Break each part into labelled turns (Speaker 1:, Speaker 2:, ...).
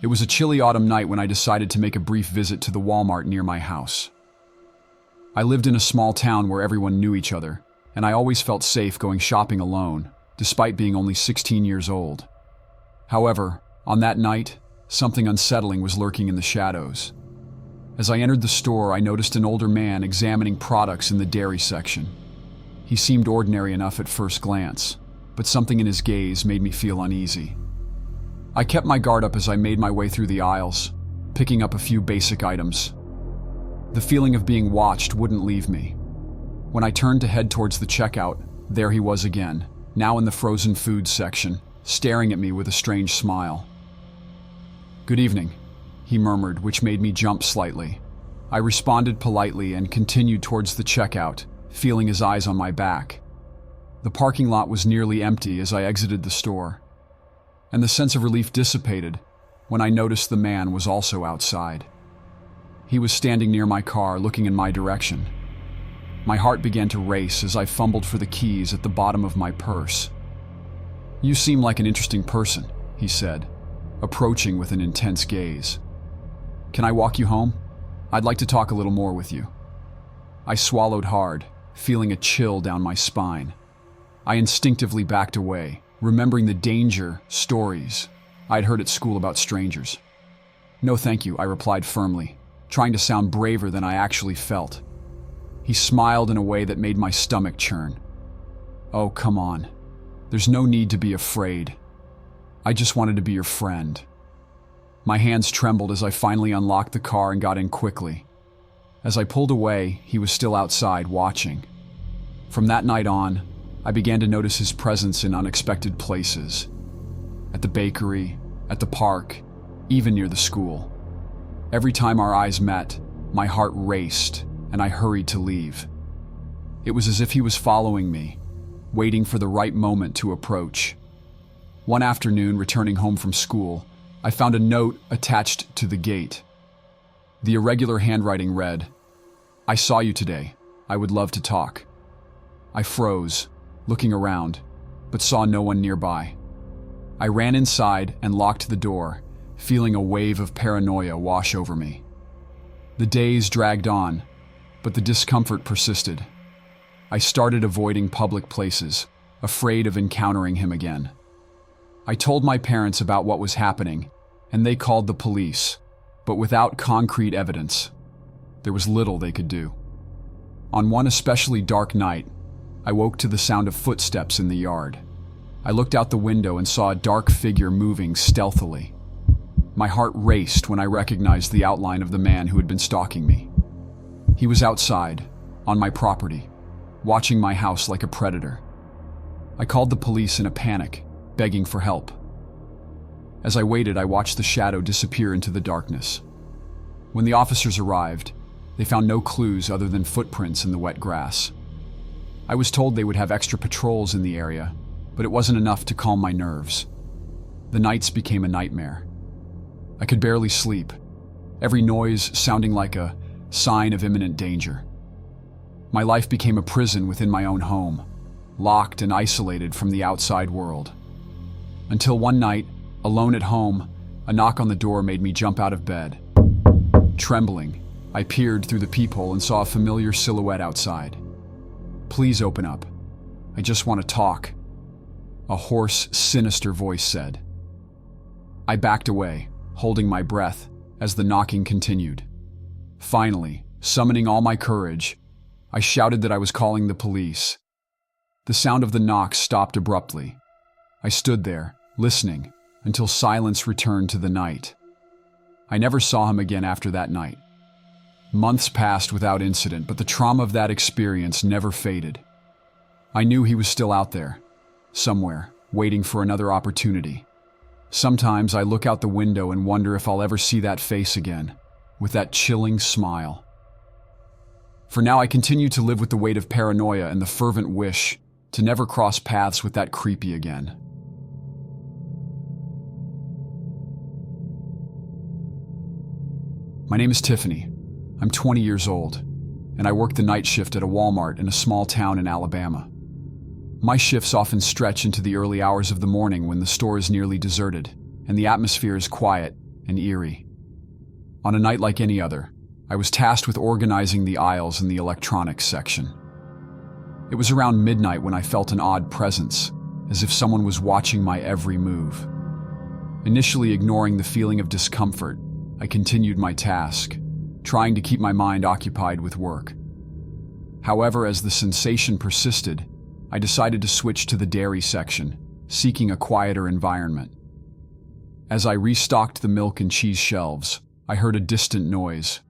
Speaker 1: It was a chilly autumn night when I decided to make a brief visit to the Walmart near my house. I lived in a small town where everyone knew each other, and I always felt safe going shopping alone, despite being only 16 years old. However, on that night, something unsettling was lurking in the shadows. As I entered the store, I noticed an older man examining products in the dairy section. He seemed ordinary enough at first glance, but something in his gaze made me feel uneasy. I kept my guard up as I made my way through the aisles, picking up a few basic items. The feeling of being watched wouldn't leave me. When I turned to head towards the checkout, there he was again, now in the frozen foods section, staring at me with a strange smile. "Good evening," he murmured, which made me jump slightly. I responded politely and continued towards the checkout, feeling his eyes on my back. The parking lot was nearly empty as I exited the store, and the sense of relief dissipated when I noticed the man was also outside. He was standing near my car, looking in my direction. My heart began to race as I fumbled for the keys at the bottom of my purse. "You seem like an interesting person," he said, approaching with an intense gaze. "Can I walk you home? I'd like to talk a little more with you." I swallowed hard, feeling a chill down my spine. I instinctively backed away, remembering the danger stories I'd heard at school about strangers. "No, thank you," I replied firmly, trying to sound braver than I actually felt. He smiled in a way that made my stomach churn. "Oh, come on. There's no need to be afraid. I just wanted to be your friend." My hands trembled as I finally unlocked the car and got in quickly. As I pulled away, he was still outside watching. From that night on, I began to notice his presence in unexpected places. At the bakery, at the park, even near the school. Every time our eyes met, my heart raced and I hurried to leave. It was as if he was following me, waiting for the right moment to approach. One afternoon, returning home from school, I found a note attached to the gate. The irregular handwriting read, "I saw you today. I would love to talk." I froze, looking around, but saw no one nearby. I ran inside and locked the door, feeling a wave of paranoia wash over me. The days dragged on, but the discomfort persisted. I started avoiding public places, afraid of encountering him again. I told my parents about what was happening, and they called the police, but without concrete evidence. There was little they could do. On one especially dark night, I woke to the sound of footsteps in the yard. I looked out the window and saw a dark figure moving stealthily. My heart raced when I recognized the outline of the man who had been stalking me. He was outside, on my property, watching my house like a predator. I called the police in a panic, begging for help. As I waited, I watched the shadow disappear into the darkness. When the officers arrived, they found no clues other than footprints in the wet grass. I was told they would have extra patrols in the area, but it wasn't enough to calm my nerves. The nights became a nightmare. I could barely sleep, every noise sounding like a sign of imminent danger. My life became a prison within my own home, locked and isolated from the outside world. Until one night, alone at home, a knock on the door made me jump out of bed. Trembling, I peered through the peephole and saw a familiar silhouette outside. "Please open up. I just want to talk," a hoarse, sinister voice said. I backed away, holding my breath, as the knocking continued. Finally, summoning all my courage, I shouted that I was calling the police. The sound of the knock stopped abruptly. I stood there, listening, until silence returned to the night. I never saw him again after that night. Months passed without incident, but the trauma of that experience never faded. I knew he was still out there, somewhere, waiting for another opportunity. Sometimes I look out the window and wonder if I'll ever see that face again, with that chilling smile. For now, I continue to live with the weight of paranoia and the fervent wish to never cross paths with that creepy again. My name is Tiffany. I'm 20 years old, and I work the night shift at a Walmart in a small town in Alabama. My shifts often stretch into the early hours of the morning when the store is nearly deserted, and the atmosphere is quiet, and eerie. On a night like any other, I was tasked with organizing the aisles in the electronics section. It was around midnight when I felt an odd presence, as if someone was watching my every move. Initially ignoring the feeling of discomfort, I continued my task, trying to keep my mind occupied with work. However, as the sensation persisted, I decided to switch to the dairy section, seeking a quieter environment. As I restocked the milk and cheese shelves, I heard a distant noise.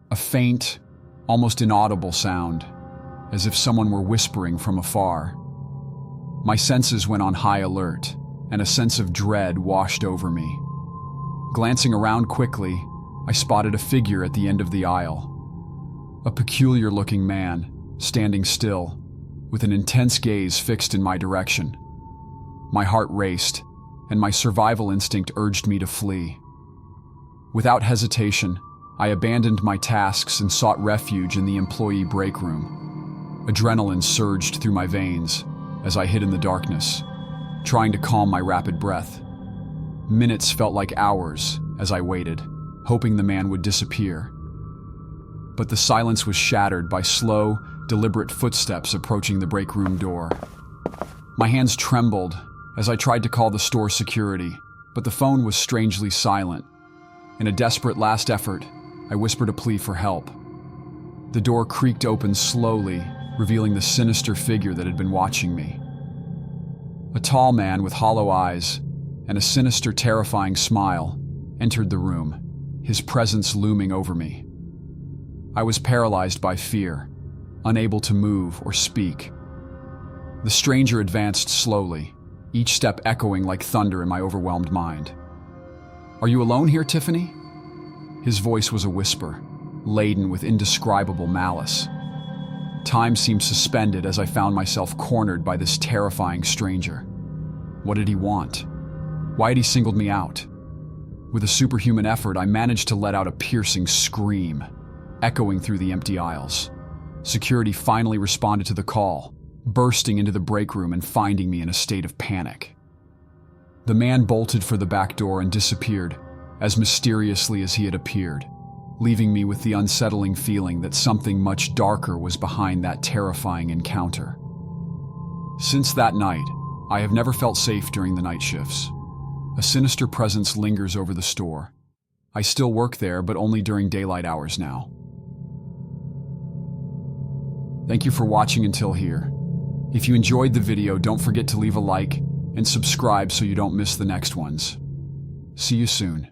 Speaker 1: A faint, almost inaudible sound, as if someone were whispering from afar. My senses went on high alert, and a sense of dread washed over me. Glancing around quickly, I spotted a figure at the end of the aisle. A peculiar-looking man, standing still, with an intense gaze fixed in my direction. My heart raced, and my survival instinct urged me to flee. Without hesitation, I abandoned my tasks and sought refuge in the employee break room. Adrenaline surged through my veins as I hid in the darkness, trying to calm my rapid breath. Minutes felt like hours as I waited, hoping the man would disappear. But the silence was shattered by slow, deliberate footsteps approaching the break room door. My hands trembled as I tried to call the store security, but the phone was strangely silent. In a desperate last effort, I whispered a plea for help. The door creaked open slowly, revealing the sinister figure that had been watching me. A tall man with hollow eyes and a sinister, terrifying smile entered the room, his presence looming over me. I was paralyzed by fear, unable to move or speak. The stranger advanced slowly, each step echoing like thunder in my overwhelmed mind. "Are you alone here, Tiffany?" His voice was a whisper, laden with indescribable malice. Time seemed suspended as I found myself cornered by this terrifying stranger. What did he want? Why had he singled me out? With a superhuman effort, I managed to let out a piercing scream, echoing through the empty aisles. Security finally responded to the call, bursting into the break room and finding me in a state of panic. The man bolted for the back door and disappeared, as mysteriously as he had appeared, leaving me with the unsettling feeling that something much darker was behind that terrifying encounter. Since that night, I have never felt safe during the night shifts. A sinister presence lingers over the store. I still work there, but only during daylight hours now. Thank you for watching until here. If you enjoyed the video, don't forget to leave a like and subscribe so you don't miss the next ones. See you soon.